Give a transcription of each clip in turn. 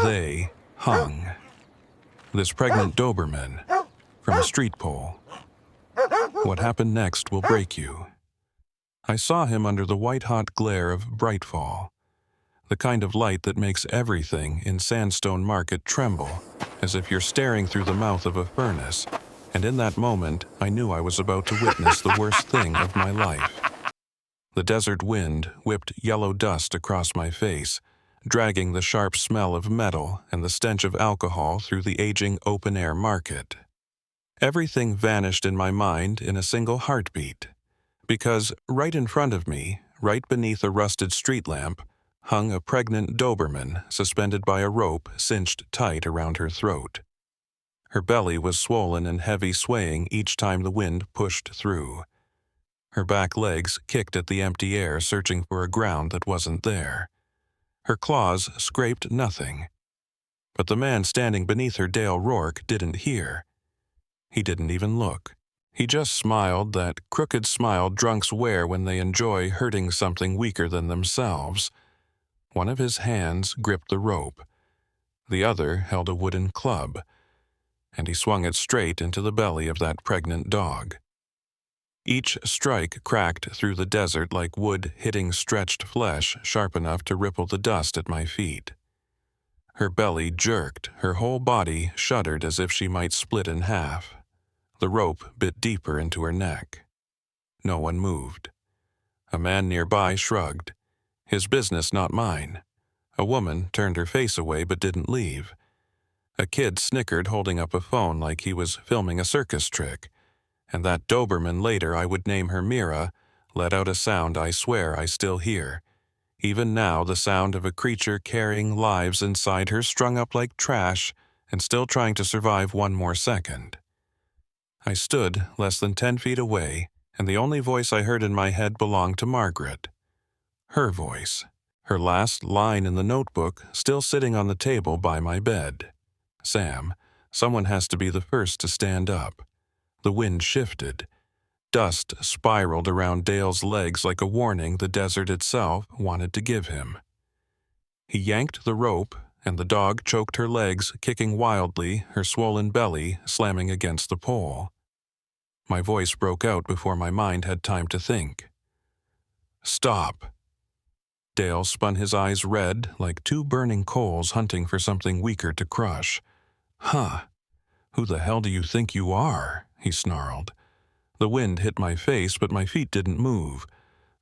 They hung. This pregnant Doberman from a street pole. What happened next will break you. I saw him under the white-hot glare of Brightfall, the kind of light that makes everything in Sandstone Market tremble, as if you're staring through the mouth of a furnace, and in that moment I knew I was about to witness the worst thing of my life. The desert wind whipped yellow dust across my face, dragging the sharp smell of metal and the stench of alcohol through the aging open-air market. Everything vanished in my mind in a single heartbeat, because right in front of me, right beneath a rusted street lamp, hung a pregnant Doberman suspended by a rope cinched tight around her throat. Her belly was swollen and heavy, swaying each time the wind pushed through. Her back legs kicked at the empty air, searching for a ground that wasn't there. Her claws scraped nothing. But the man standing beneath her, Dale Rourke, didn't hear. He didn't even look. He just smiled that crooked smile drunks wear when they enjoy hurting something weaker than themselves. One of his hands gripped the rope. The other held a wooden club, and he swung it straight into the belly of that pregnant dog. Each strike cracked through the desert like wood hitting stretched flesh sharp enough to ripple the dust at my feet. Her belly jerked, her whole body shuddered as if she might split in half. The rope bit deeper into her neck. No one moved. A man nearby shrugged. His business, not mine. A woman turned her face away but didn't leave. A kid snickered, holding up a phone like he was filming a circus trick. And that Doberman, later I would name her Mira, let out a sound I swear I still hear. Even now, the sound of a creature carrying lives inside her, strung up like trash and still trying to survive one more second. I stood less than 10 feet away, and the only voice I heard in my head belonged to Margaret. Her voice, her last line in the notebook, still sitting on the table by my bed. Sam, someone has to be the first to stand up. The wind shifted. Dust spiraled around Dale's legs like a warning the desert itself wanted to give him. He yanked the rope, and the dog choked her legs, kicking wildly, her swollen belly slamming against the pole. My voice broke out before my mind had time to think. "Stop." Dale spun his eyes red like two burning coals hunting for something weaker to crush. "Huh. Who the hell do you think you are?" he snarled. The wind hit my face, but my feet didn't move.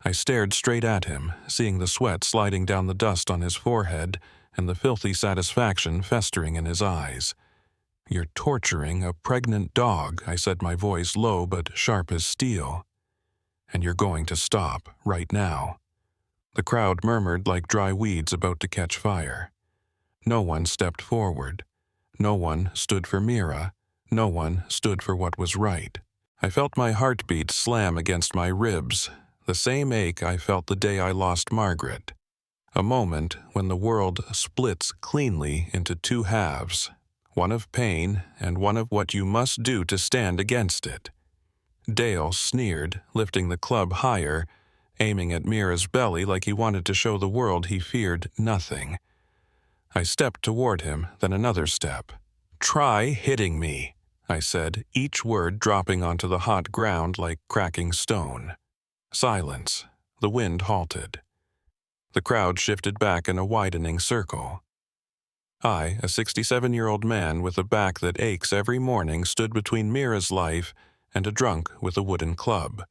I stared straight at him, seeing the sweat sliding down the dust on his forehead and the filthy satisfaction festering in his eyes. "You're torturing a pregnant dog," I said, my voice low but sharp as steel. "And you're going to stop, right now." The crowd murmured like dry weeds about to catch fire. No one stepped forward. No one stood for Mira. No one stood for what was right. I felt my heartbeat slam against my ribs, the same ache I felt the day I lost Margaret. A moment when the world splits cleanly into two halves, one of pain and one of what you must do to stand against it. Dale sneered, lifting the club higher, aiming at Mira's belly like he wanted to show the world he feared nothing. I stepped toward him, then another step. "Try hitting me," I said, each word dropping onto the hot ground like cracking stone. Silence. The wind halted. The crowd shifted back in a widening circle. I, a 67-year-old man with a back that aches every morning, stood between Mira's life and a drunk with a wooden club.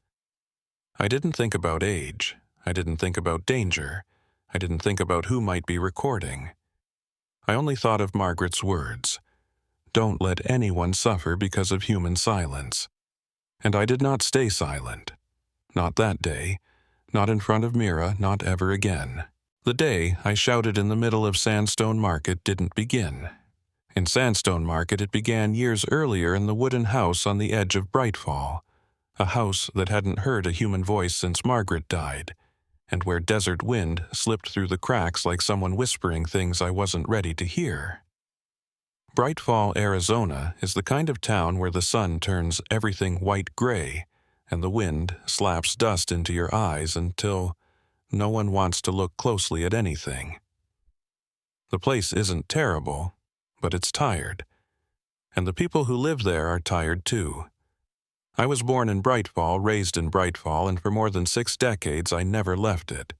I didn't think about age. I didn't think about danger. I didn't think about who might be recording. I only thought of Margaret's words. Don't let anyone suffer because of human silence. And I did not stay silent. Not that day. Not in front of Mira, not ever again. The day I shouted in the middle of Sandstone Market didn't begin. In Sandstone Market it began years earlier in the wooden house on the edge of Brightfall, a house that hadn't heard a human voice since Margaret died, and where desert wind slipped through the cracks like someone whispering things I wasn't ready to hear. Brightfall, Arizona is the kind of town where the sun turns everything white-gray and the wind slaps dust into your eyes until no one wants to look closely at anything. The place isn't terrible, but it's tired. And the people who live there are tired too. I was born in Brightfall, raised in Brightfall, and for more than 6 decades I never left it.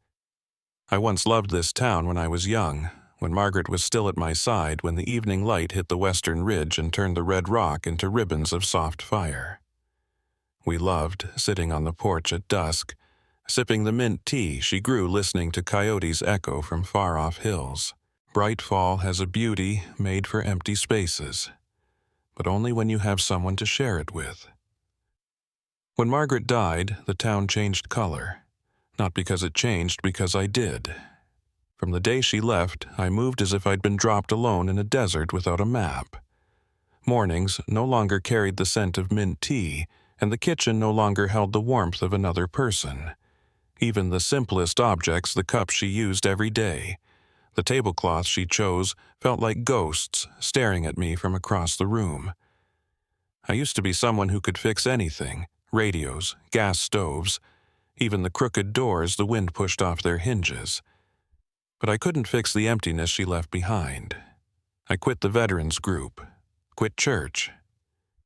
I once loved this town when I was young, when Margaret was still at my side, when the evening light hit the western ridge and turned the red rock into ribbons of soft fire. We loved sitting on the porch at dusk, sipping the mint tea she grew listening to coyotes echo from far-off hills. Brightfall has a beauty made for empty spaces, but only when you have someone to share it with. When Margaret died, the town changed color. Not because it changed, because I did. From the day she left, I moved as if I'd been dropped alone in a desert without a map. Mornings no longer carried the scent of mint tea, and the kitchen no longer held the warmth of another person. Even the simplest objects, the cups she used every day, the tablecloth she chose, felt like ghosts staring at me from across the room. I used to be someone who could fix anything, radios, gas stoves, even the crooked doors the wind pushed off their hinges. But I couldn't fix the emptiness she left behind. I quit the veterans group, quit church,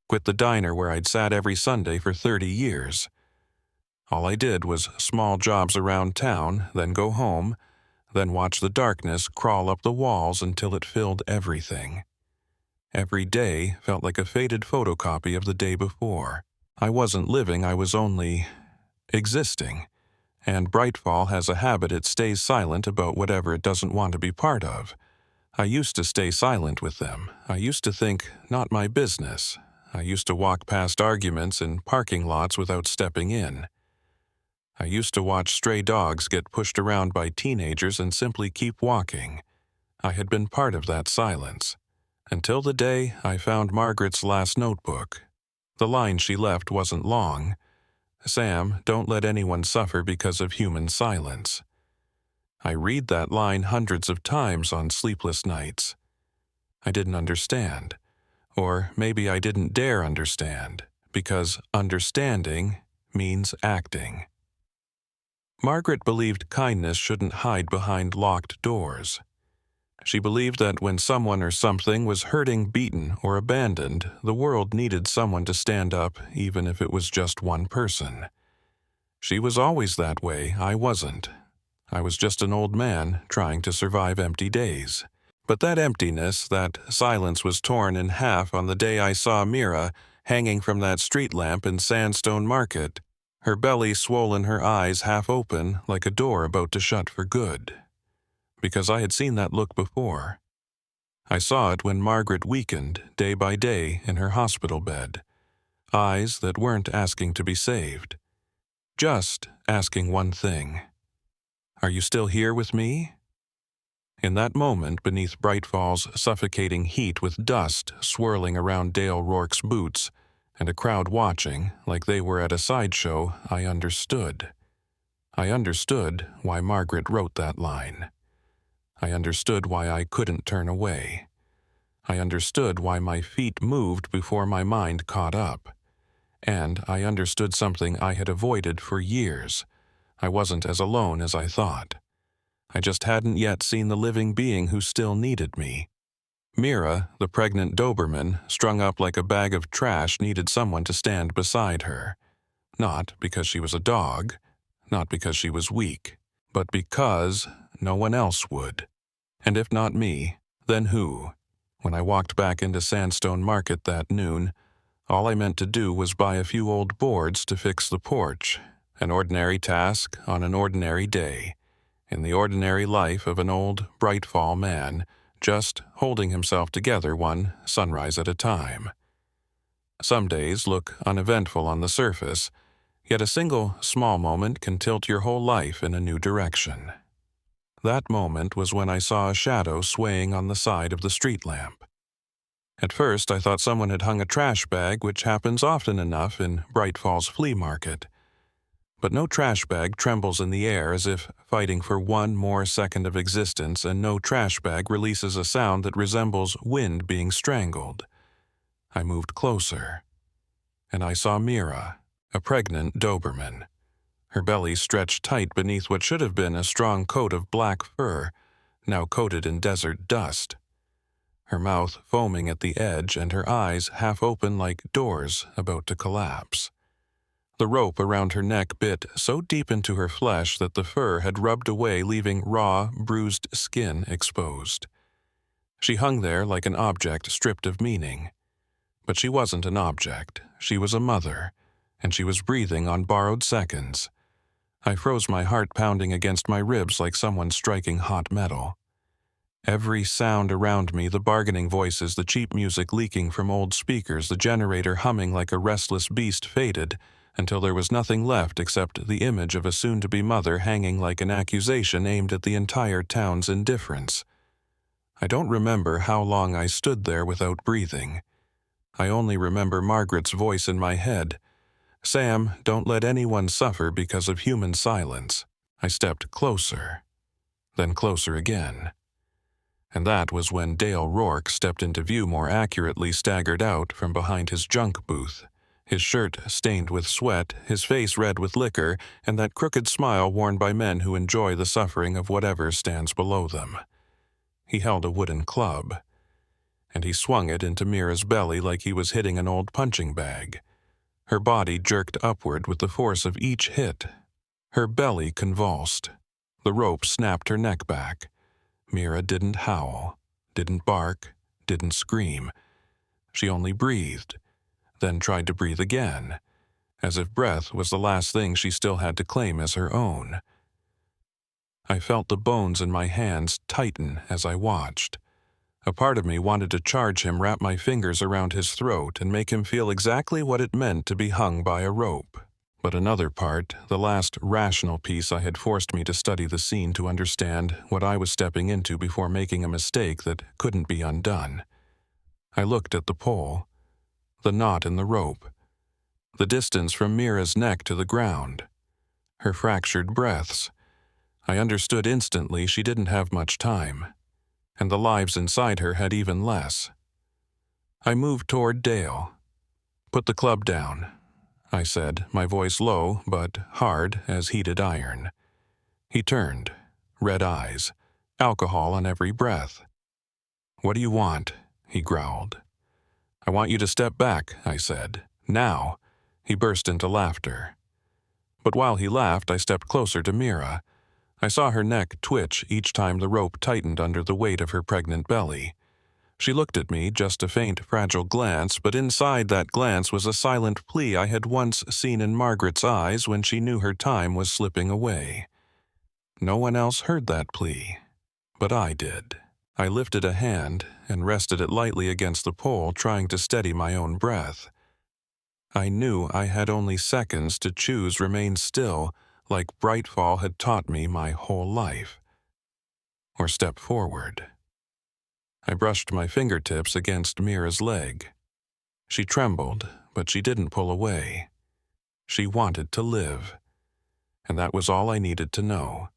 quit the diner where I'd sat every Sunday for 30 years. All I did was small jobs around town, then go home, then watch the darkness crawl up the walls until it filled everything. Every day felt like a faded photocopy of the day before. I wasn't living, I was only existing. And Brightfall has a habit: it stays silent about whatever it doesn't want to be part of. I used to stay silent with them. I used to think, not my business. I used to walk past arguments in parking lots without stepping in. I used to watch stray dogs get pushed around by teenagers and simply keep walking. I had been part of that silence. Until the day I found Margaret's last notebook. The line she left wasn't long. "Sam, don't let anyone suffer because of human silence." I read that line hundreds of times on sleepless nights. I didn't understand. Or maybe I didn't dare understand, because understanding means acting. Margaret believed kindness shouldn't hide behind locked doors. She believed that when someone or something was hurting, beaten, or abandoned, the world needed someone to stand up, even if it was just one person. She was always that way. I wasn't. I was just an old man trying to survive empty days. But that emptiness, that silence, was torn in half on the day I saw Mira hanging from that street lamp in Sandstone Market, her belly swollen, her eyes half open, like a door about to shut for good. Because I had seen that look before. I saw it when Margaret weakened day by day in her hospital bed. Eyes that weren't asking to be saved. Just asking one thing. "Are you still here with me?" In that moment, beneath Brightfall's suffocating heat, with dust swirling around Dale Rourke's boots, and a crowd watching like they were at a sideshow, I understood. I understood why Margaret wrote that line. I understood why I couldn't turn away. I understood why my feet moved before my mind caught up. And I understood something I had avoided for years. I wasn't as alone as I thought. I just hadn't yet seen the living being who still needed me. Mira, the pregnant Doberman, strung up like a bag of trash, needed someone to stand beside her. Not because she was a dog, not because she was weak, but because no one else would. And if not me, then who? When I walked back into Sandstone Market that noon, all I meant to do was buy a few old boards to fix the porch, an ordinary task on an ordinary day, in the ordinary life of an old Brightfall man, just holding himself together one sunrise at a time. Some days look uneventful on the surface, yet a single small moment can tilt your whole life in a new direction. That moment was when I saw a shadow swaying on the side of the street lamp. At first I thought someone had hung a trash bag, which happens often enough in Brightfall's flea market. But no trash bag trembles in the air as if fighting for one more second of existence, and no trash bag releases a sound that resembles wind being strangled. I moved closer, and I saw Mira, a pregnant Doberman. Her belly stretched tight beneath what should have been a strong coat of black fur, now coated in desert dust, her mouth foaming at the edge and her eyes half open like doors about to collapse. The rope around her neck bit so deep into her flesh that the fur had rubbed away, leaving raw, bruised skin exposed. She hung there like an object stripped of meaning. But she wasn't an object. She was a mother, and she was breathing on borrowed seconds. I froze, my heart pounding against my ribs like someone striking hot metal. Every sound around me, the bargaining voices, the cheap music leaking from old speakers, the generator humming like a restless beast, faded until there was nothing left except the image of a soon-to-be mother hanging like an accusation aimed at the entire town's indifference. I don't remember how long I stood there without breathing. I only remember Margaret's voice in my head. "Sam, don't let anyone suffer because of human silence." I stepped closer, then closer again. And that was when Dale Rourke stepped into view, more accurately staggered out from behind his junk booth, his shirt stained with sweat, his face red with liquor, and that crooked smile worn by men who enjoy the suffering of whatever stands below them. He held a wooden club, and he swung it into Mira's belly like he was hitting an old punching bag. Her body jerked upward with the force of each hit. Her belly convulsed. The rope snapped her neck back. Mira didn't howl, didn't bark, didn't scream. She only breathed, then tried to breathe again, as if breath was the last thing she still had to claim as her own. I felt the bones in my hands tighten as I watched. A part of me wanted to charge him, wrap my fingers around his throat, and make him feel exactly what it meant to be hung by a rope. But another part, the last rational piece I had forced me to study the scene to understand what I was stepping into before making a mistake that couldn't be undone. I looked at the pole, the knot in the rope, the distance from Mira's neck to the ground, her fractured breaths. I understood instantly she didn't have much time, and the lives inside her had even less. I moved toward Dale. "Put the club down," I said, my voice low but hard as heated iron. He turned, red eyes, alcohol on every breath. "What do you want?" he growled. "I want you to step back," I said. "Now." He burst into laughter. But while he laughed, I stepped closer to Mira. I saw her neck twitch each time the rope tightened under the weight of her pregnant belly. She looked at me, just a faint, fragile glance, but inside that glance was a silent plea I had once seen in Margaret's eyes when she knew her time was slipping away. No one else heard that plea, but I did. I lifted a hand and rested it lightly against the pole, trying to steady my own breath. I knew I had only seconds to choose remain still, like Brightfall had taught me my whole life, or step forward. I brushed my fingertips against Mira's leg. She trembled, but she didn't pull away. She wanted to live, and that was all I needed to know.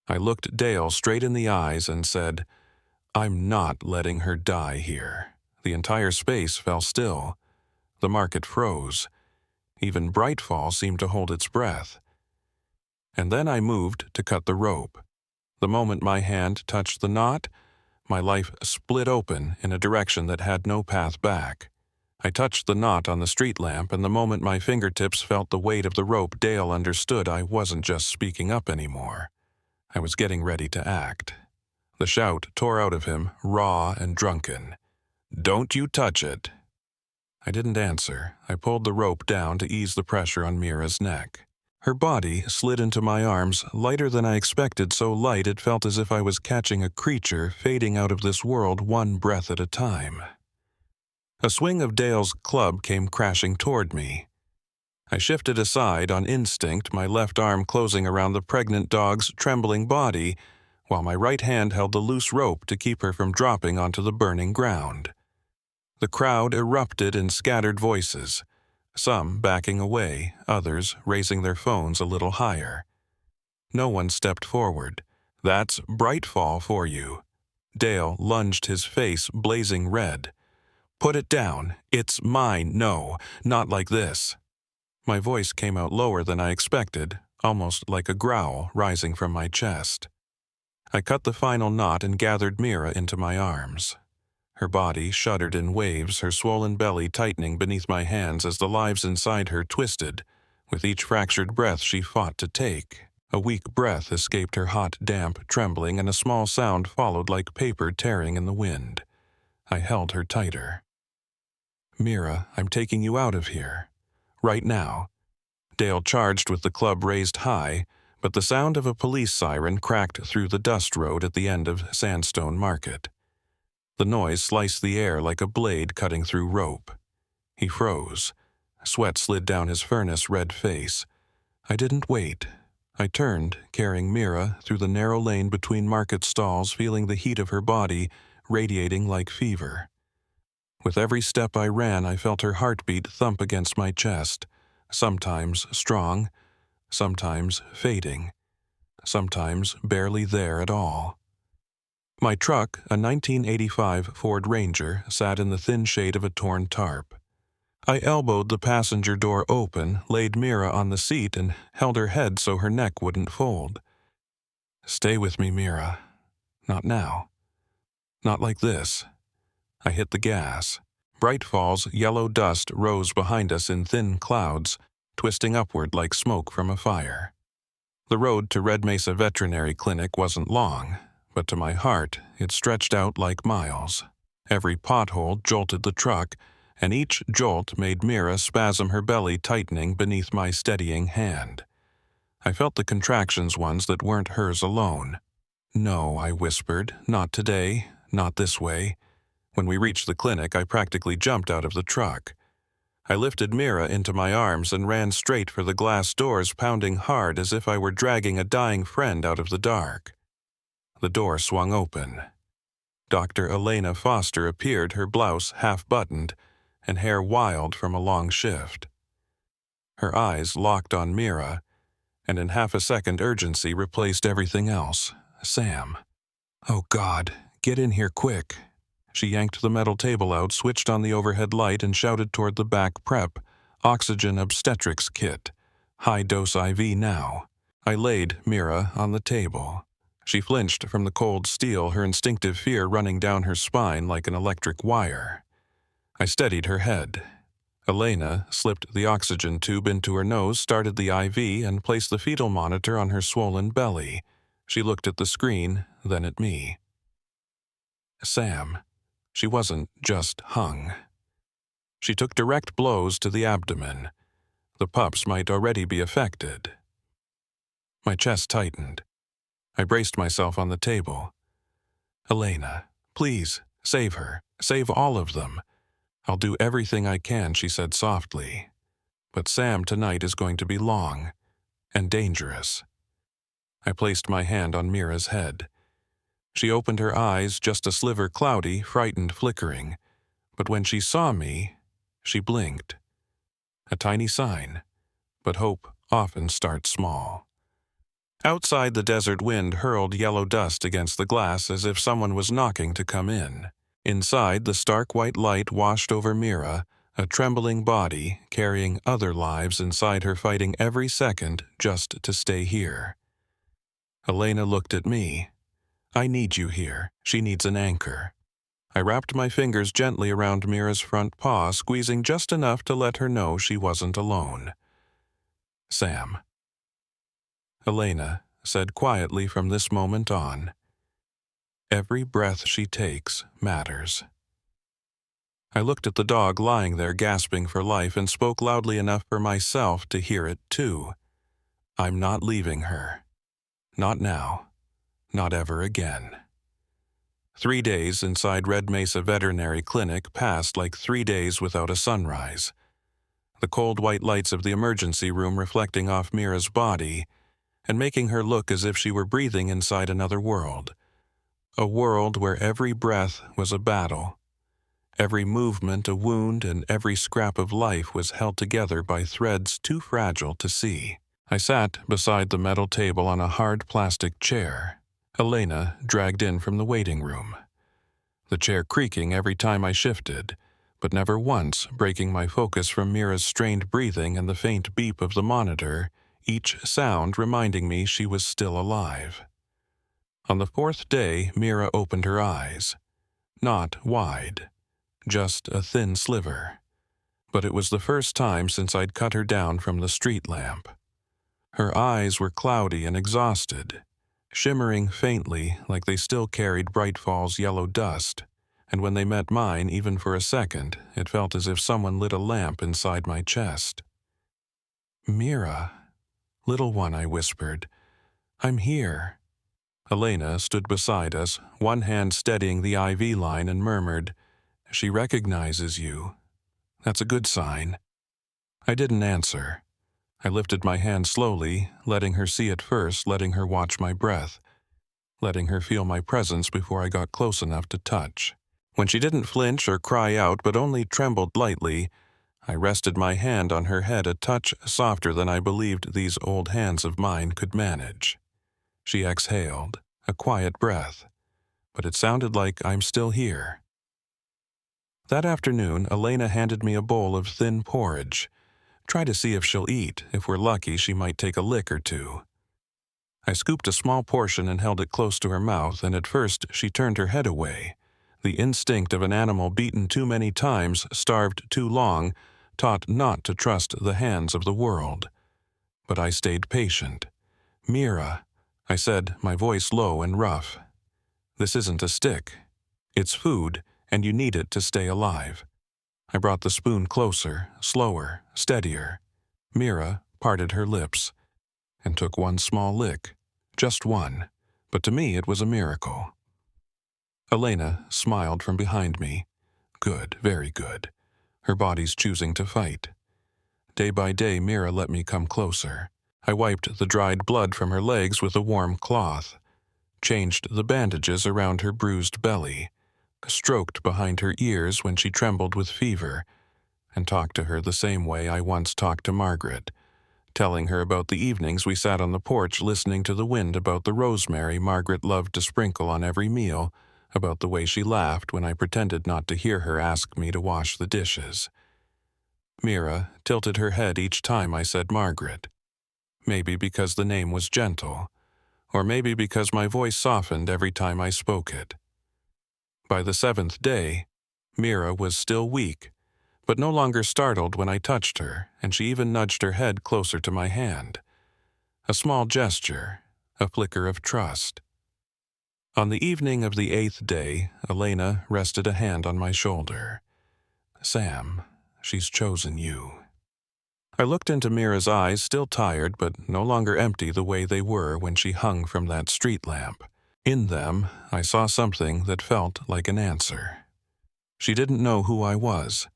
I looked Dale straight in the eyes and said, "I'm not letting her die here." The entire space fell still. The market froze. Even Brightfall seemed to hold its breath. And then I moved to cut the rope. The moment my hand touched the knot, my life split open in a direction that had no path back. I touched the knot on the street lamp, and the moment my fingertips felt the weight of the rope, Dale understood I wasn't just speaking up anymore. I was getting ready to act. The shout tore out of him, raw and drunken. "Don't you touch it!" I didn't answer. I pulled the rope down to ease the pressure on Mira's neck. Her body slid into my arms, lighter than I expected, so light it felt as if I was catching a creature fading out of this world one breath at a time. A swing of Dale's club came crashing toward me. I shifted aside on instinct, my left arm closing around the pregnant dog's trembling body, while my right hand held the loose rope to keep her from dropping onto the burning ground. The crowd erupted in scattered voices, some backing away, others raising their phones a little higher. No one stepped forward. "That's Brightfall for you." Dale lunged, his face blazing red. "Put it down. It's mine. No, not like this." My voice came out lower than I expected, almost like a growl rising from my chest. I cut the final knot and gathered Mira into my arms. Her body shuddered in waves, her swollen belly tightening beneath my hands as the lives inside her twisted. With each fractured breath she fought to take. A weak breath escaped her hot, damp trembling, and a small sound followed like paper tearing in the wind. I held her tighter. "Mira, I'm taking you out of here. Right now." Dale charged with the club raised high, but the sound of a police siren cracked through the dust road at the end of Sandstone Market. The noise sliced the air like a blade cutting through rope. He froze. Sweat slid down his furnace-red face. I didn't wait. I turned, carrying Mira through the narrow lane between market stalls, feeling the heat of her body radiating like fever. With every step I ran, I felt her heartbeat thump against my chest, sometimes strong, sometimes fading, sometimes barely there at all. My truck, a 1985 Ford Ranger, sat in the thin shade of a torn tarp. I elbowed the passenger door open, laid Mira on the seat, and held her head so her neck wouldn't fold. "Stay with me, Mira. Not now. Not like this." I hit the gas. Brightfall's yellow dust rose behind us in thin clouds, twisting upward like smoke from a fire. The road to Red Mesa Veterinary Clinic wasn't long, but to my heart it stretched out like miles. Every pothole jolted the truck, and each jolt made Mira spasm, her belly tightening beneath my steadying hand. I felt the contractions, ones that weren't hers alone. "No," I whispered, "not today, not this way." When we reached the clinic, I practically jumped out of the truck. I lifted Mira into my arms and ran straight for the glass doors, pounding hard as if I were dragging a dying friend out of the dark. The door swung open. Dr. Elena Foster appeared, her blouse half-buttoned and hair wild from a long shift. Her eyes locked on Mira, and in half a second urgency replaced everything else. "Sam." "Oh God, get in here quick." She yanked the metal table out, switched on the overhead light, and shouted toward the back prep, "Oxygen obstetrics kit. High-dose IV now." I laid Mira on the table. She flinched from the cold steel, her instinctive fear running down her spine like an electric wire. I steadied her head. Elena slipped the oxygen tube into her nose, started the IV, and placed the fetal monitor on her swollen belly. She looked at the screen, then at me. "Sam." She wasn't just hung. She took direct blows to the abdomen. The pups might already be affected. My chest tightened. I braced myself on the table. "Elena, please, save her. Save all of them." "I'll do everything I can," she said softly. "But Sam, tonight is going to be long and dangerous." I placed my hand on Mira's head. She opened her eyes, just a sliver cloudy, frightened, flickering. But when she saw me, she blinked. A tiny sign, but hope often starts small. Outside, the desert wind hurled yellow dust against the glass as if someone was knocking to come in. Inside, the stark white light washed over Mira, a trembling body carrying other lives inside her, fighting every second just to stay here. Elena looked at me. "I need you here. She needs an anchor." I wrapped my fingers gently around Mira's front paw, squeezing just enough to let her know she wasn't alone. "Sam." Elena said quietly from this moment on, "Every breath she takes matters." I looked at the dog lying there gasping for life and spoke loudly enough for myself to hear it too. "I'm not leaving her. Not now. Not ever again." 3 days inside Red Mesa Veterinary Clinic passed like 3 days without a sunrise. The cold white lights of the emergency room reflecting off Mira's body and making her look as if she were breathing inside another world. A world where every breath was a battle, every movement a wound, and every scrap of life was held together by threads too fragile to see. I sat beside the metal table on a hard plastic chair, Elena dragged in from the waiting room. The chair creaking every time I shifted, but never once breaking my focus from Mira's strained breathing and the faint beep of the monitor, each sound reminding me she was still alive. On the fourth day, Mira opened her eyes. Not wide, just a thin sliver. But it was the first time since I'd cut her down from the street lamp. Her eyes were cloudy and exhausted, shimmering faintly like they still carried Brightfall's yellow dust, and when they met mine, even for a second, it felt as if someone lit a lamp inside my chest. "Mira, little one," I whispered. "I'm here." Elena stood beside us, one hand steadying the IV line, and murmured, "She recognizes you. That's a good sign." I didn't answer. I lifted my hand slowly, letting her see it first, letting her watch my breath, letting her feel my presence before I got close enough to touch. When she didn't flinch or cry out, but only trembled lightly, I rested my hand on her head a touch softer than I believed these old hands of mine could manage. She exhaled, a quiet breath, but it sounded like I'm still here. That afternoon, Elena handed me a bowl of thin porridge. Try to see if she'll eat. If we're lucky, she might take a lick or two. I scooped a small portion and held it close to her mouth, and at first she turned her head away. The instinct of an animal beaten too many times, starved too long, taught not to trust the hands of the world. But I stayed patient. "Mira," I said, my voice low and rough. "This isn't a stick. It's food, and you need it to stay alive." I brought the spoon closer, slower, steadier. Mira parted her lips and took one small lick. Just one. But to me it was a miracle. Elena smiled from behind me. Good, very good. Her body's choosing to fight. Day by day, Mira let me come closer. I wiped the dried blood from her legs with a warm cloth, changed the bandages around her bruised belly, stroked behind her ears when she trembled with fever, and talked to her the same way I once talked to Margaret, telling her about the evenings we sat on the porch listening to the wind, about the rosemary Margaret loved to sprinkle on every meal, about the way she laughed when I pretended not to hear her ask me to wash the dishes. Mira tilted her head each time I said Margaret. Maybe because the name was gentle, or maybe because my voice softened every time I spoke it. By the seventh day, Mira was still weak, but no longer startled when I touched her, and she even nudged her head closer to my hand. A small gesture, a flicker of trust. On the evening of the 8th day, Elena rested a hand on my shoulder. "Sam, she's chosen you." I looked into Mira's eyes, still tired, but no longer empty the way they were when she hung from that street lamp. In them, I saw something that felt like an answer. She didn't know who I was,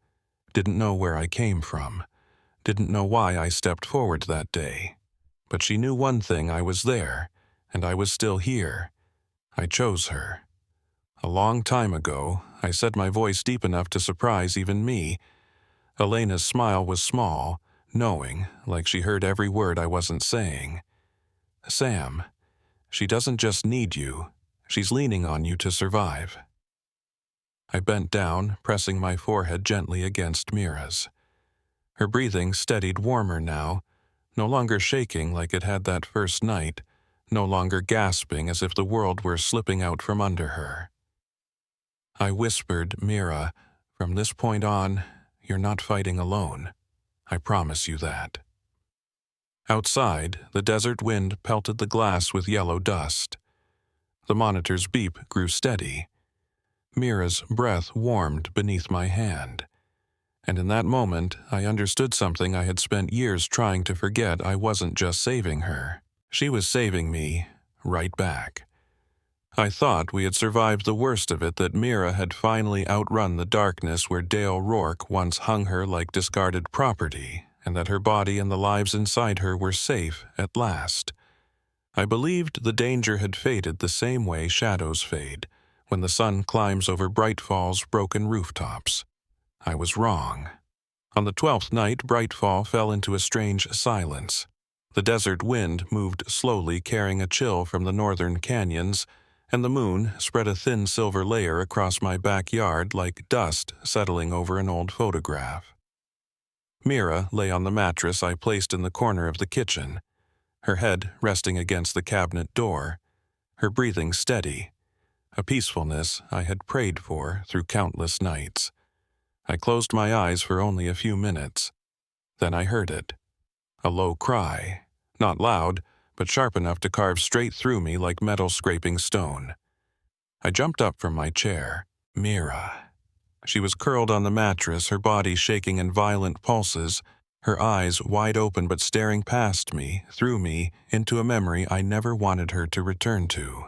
didn't know where I came from, didn't know why I stepped forward that day. But she knew one thing: I was there, and I was still here. I chose her. A long time ago, I said, my voice deep enough to surprise even me. Elena's smile was small, knowing, like she heard every word I wasn't saying. "Sam, she doesn't just need you, she's leaning on you to survive." I bent down, pressing my forehead gently against Mira's. Her breathing steadied warmer now, no longer shaking like it had that first night, no longer gasping as if the world were slipping out from under her. I whispered, "Mira, from this point on, you're not fighting alone. I promise you that." Outside, the desert wind pelted the glass with yellow dust. The monitor's beep grew steady. Mira's breath warmed beneath my hand. And in that moment, I understood something I had spent years trying to forget. I wasn't just saving her. She was saving me right back. I thought we had survived the worst of it, that Mira had finally outrun the darkness where Dale Rourke once hung her like discarded property, and that her body and the lives inside her were safe at last. I believed the danger had faded the same way shadows fade when the sun climbs over Brightfall's broken rooftops. I was wrong. On the 12th night, Brightfall fell into a strange silence. The desert wind moved slowly, carrying a chill from the northern canyons, and the moon spread a thin silver layer across my backyard like dust settling over an old photograph. Mira lay on the mattress I placed in the corner of the kitchen, her head resting against the cabinet door, her breathing steady, a peacefulness I had prayed for through countless nights. I closed my eyes for only a few minutes. Then I heard it. A low cry, not loud, but sharp enough to carve straight through me like metal scraping stone. I jumped up from my chair. Mira. She was curled on the mattress, her body shaking in violent pulses, her eyes wide open but staring past me, through me, into a memory I never wanted her to return to.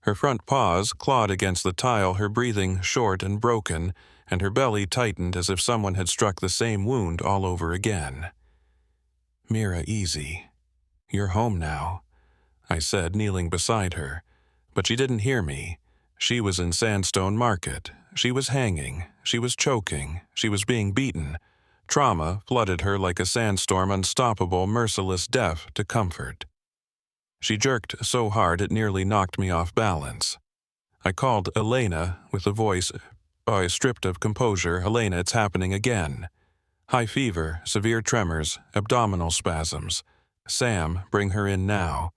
Her front paws clawed against the tile, her breathing short and broken, and her belly tightened as if someone had struck the same wound all over again. "Mira, easy. You're home now," I said, kneeling beside her. But she didn't hear me. She was in Sandstone Market. She was hanging. She was choking. She was being beaten. Trauma flooded her like a sandstorm, unstoppable, merciless death to comfort. She jerked so hard it nearly knocked me off balance. I called Elena with a voice stripped of composure. "Elena, it's happening again. High fever, severe tremors, abdominal spasms. Sam, bring her in now.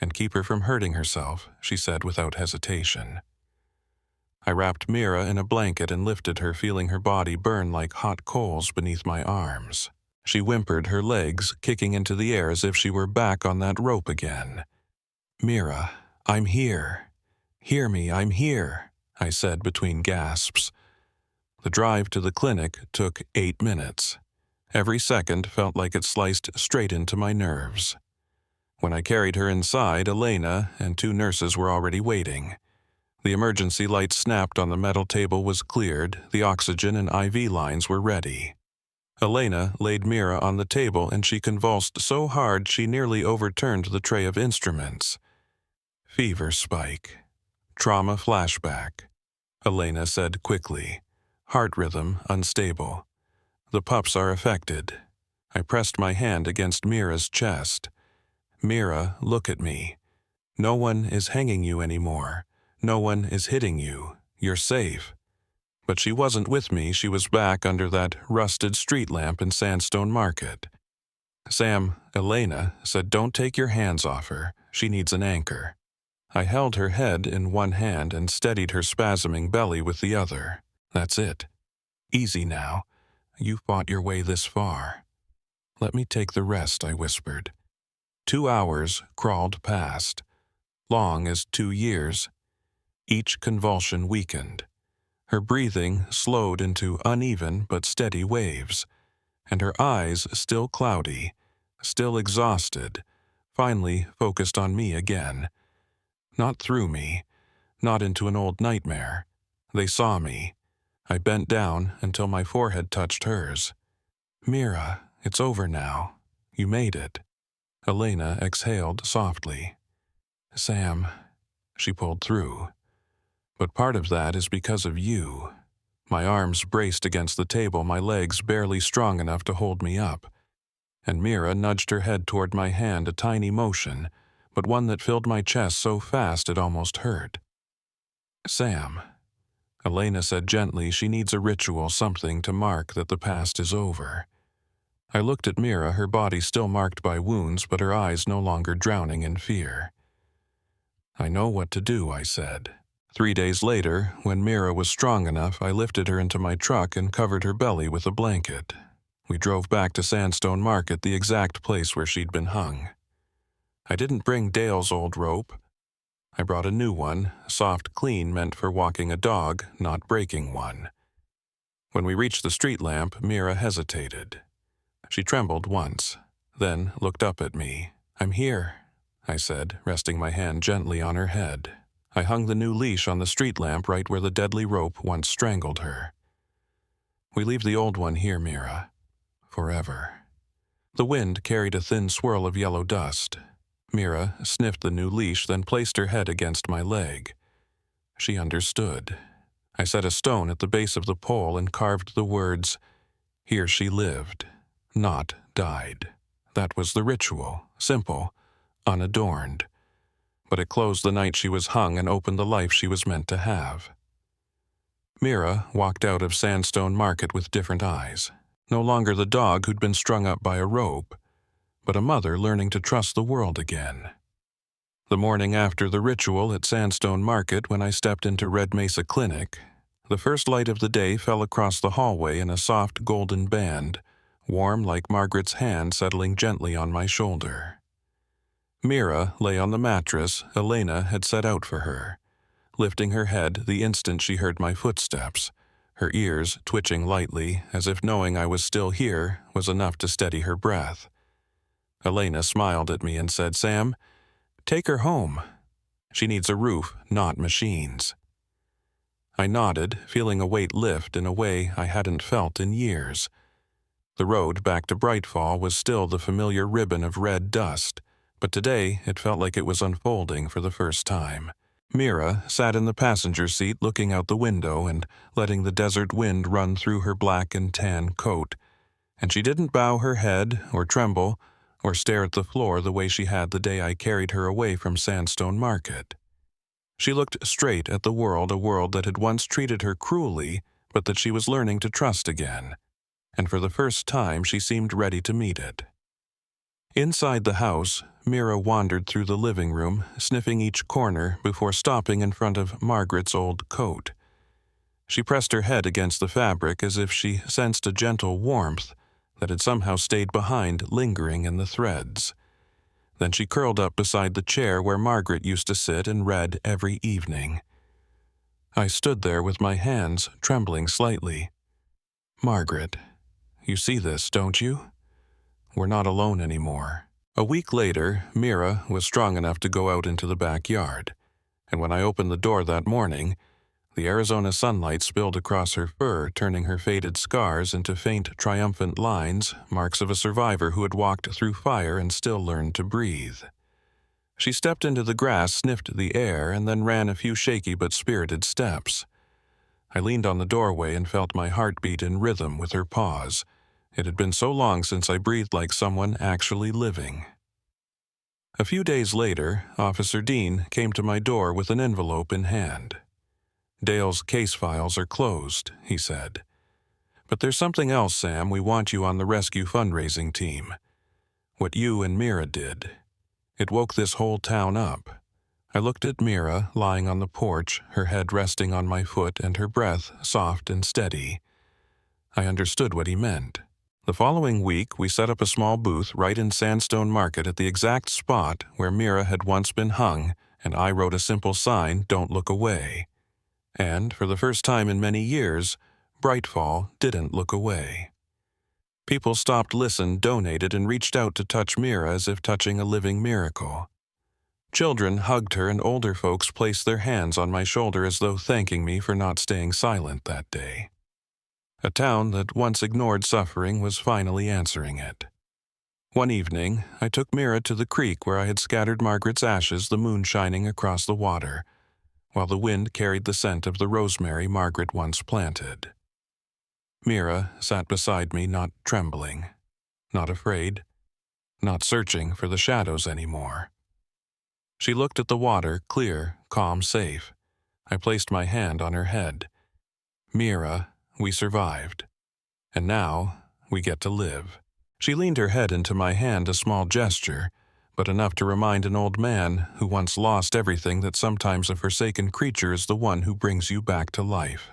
And keep her from hurting herself," she said without hesitation. I wrapped Mira in a blanket and lifted her, feeling her body burn like hot coals beneath my arms. She whimpered, her legs kicking into the air as if she were back on that rope again. "Mira, I'm here. Hear me, I'm here," I said between gasps. The drive to the clinic took 8 minutes. Every second felt like it sliced straight into my nerves. When I carried her inside, Elena and 2 nurses were already waiting. The emergency light snapped on the metal table was cleared, the oxygen and IV lines were ready. Elena laid Mira on the table and she convulsed so hard she nearly overturned the tray of instruments. "Fever spike. Trauma flashback," Elena said quickly. "Heart rhythm unstable. The pups are affected." I pressed my hand against Mira's chest. "Mira, look at me. No one is hanging you anymore. No one is hitting you. You're safe." But she wasn't with me. She was back under that rusted street lamp in Sandstone Market. Sam, Elena, said, "Don't take your hands off her. She needs an anchor." I held her head in one hand and steadied her spasming belly with the other. "That's it. Easy now. You fought your way this far. Let me take the rest," I whispered. 2 hours crawled past, long as 2 years. Each convulsion weakened. Her breathing slowed into uneven but steady waves, and her eyes, still cloudy, still exhausted, finally focused on me again. Not through me, not into an old nightmare. They saw me. I bent down until my forehead touched hers. "Mira, it's over now. You made it." Elena exhaled softly. "Sam," she pulled through. "But part of that is because of you." My arms braced against the table, my legs barely strong enough to hold me up. And Mira nudged her head toward my hand, a tiny motion, but one that filled my chest so fast it almost hurt. "Sam," Elena said gently, "she needs a ritual, something to mark that the past is over." I looked at Mira, her body still marked by wounds, but her eyes no longer drowning in fear. "I know what to do," I said. 3 days later, when Mira was strong enough, I lifted her into my truck and covered her belly with a blanket. We drove back to Sandstone Market, the exact place where she'd been hung. I didn't bring Dale's old rope. I brought a new one, soft, clean, meant for walking a dog, not breaking one. When we reached the street lamp, Mira hesitated. She trembled once, then looked up at me. "I'm here," I said, resting my hand gently on her head. I hung the new leash on the street lamp right where the deadly rope once strangled her. "We leave the old one here, Mira. Forever." The wind carried a thin swirl of yellow dust. Mira sniffed the new leash, then placed her head against my leg. She understood. I set a stone at the base of the pole and carved the words, "Here she lived, not died." That was the ritual, simple, unadorned. But it closed the night she was hung and opened the life she was meant to have. Mira walked out of Sandstone Market with different eyes. No longer the dog who'd been strung up by a rope, but a mother learning to trust the world again. The morning after the ritual at Sandstone Market, when I stepped into Red Mesa Clinic, the first light of the day fell across the hallway in a soft golden band, warm like Margaret's hand settling gently on my shoulder. Mira lay on the mattress Elena had set out for her, lifting her head the instant she heard my footsteps, her ears twitching lightly as if knowing I was still here was enough to steady her breath. Elena smiled at me and said, "Sam, take her home. She needs a roof, not machines." I nodded, feeling a weight lift in a way I hadn't felt in years. The road back to Brightfall was still the familiar ribbon of red dust, but today it felt like it was unfolding for the first time. Mira sat in the passenger seat looking out the window and letting the desert wind run through her black and tan coat, and she didn't bow her head or tremble or stare at the floor the way she had the day I carried her away from Sandstone Market. She looked straight at the world, a world that had once treated her cruelly, but that she was learning to trust again, and for the first time she seemed ready to meet it. Inside the house, Mira wandered through the living room, sniffing each corner before stopping in front of Margaret's old coat. She pressed her head against the fabric as if she sensed a gentle warmth that had somehow stayed behind, lingering in the threads. Then she curled up beside the chair where Margaret used to sit and read every evening. I stood there with my hands trembling slightly. "Margaret, you see this, don't you? We're not alone anymore." A week later, Mira was strong enough to go out into the backyard, and when I opened the door that morning, the Arizona sunlight spilled across her fur, turning her faded scars into faint, triumphant lines, marks of a survivor who had walked through fire and still learned to breathe. She stepped into the grass, sniffed the air, and then ran a few shaky but spirited steps. I leaned on the doorway and felt my heart beat in rhythm with her paws. It had been so long since I breathed like someone actually living. A few days later, Officer Dean came to my door with an envelope in hand. "Dale's case files are closed," he said. "But there's something else, Sam. We want you on the rescue fundraising team. What you and Mira did. It woke this whole town up." I looked at Mira lying on the porch, her head resting on my foot and her breath soft and steady. I understood what he meant. The following week, we set up a small booth right in Sandstone Market at the exact spot where Mira had once been hung, and I wrote a simple sign, "Don't look away." And, for the first time in many years, Brightfall didn't look away. People stopped, listened, donated, and reached out to touch Mira as if touching a living miracle. Children hugged her, and older folks placed their hands on my shoulder as though thanking me for not staying silent that day. A town that once ignored suffering was finally answering it. One evening, I took Mira to the creek where I had scattered Margaret's ashes, the moon shining across the water, while the wind carried the scent of the rosemary Margaret once planted. Mira sat beside me, not trembling, not afraid, not searching for the shadows anymore. She looked at the water, clear, calm, safe. I placed my hand on her head. "Mira, we survived. And now, we get to live." She leaned her head into my hand, a small gesture, but enough to remind an old man who once lost everything that sometimes a forsaken creature is the one who brings you back to life.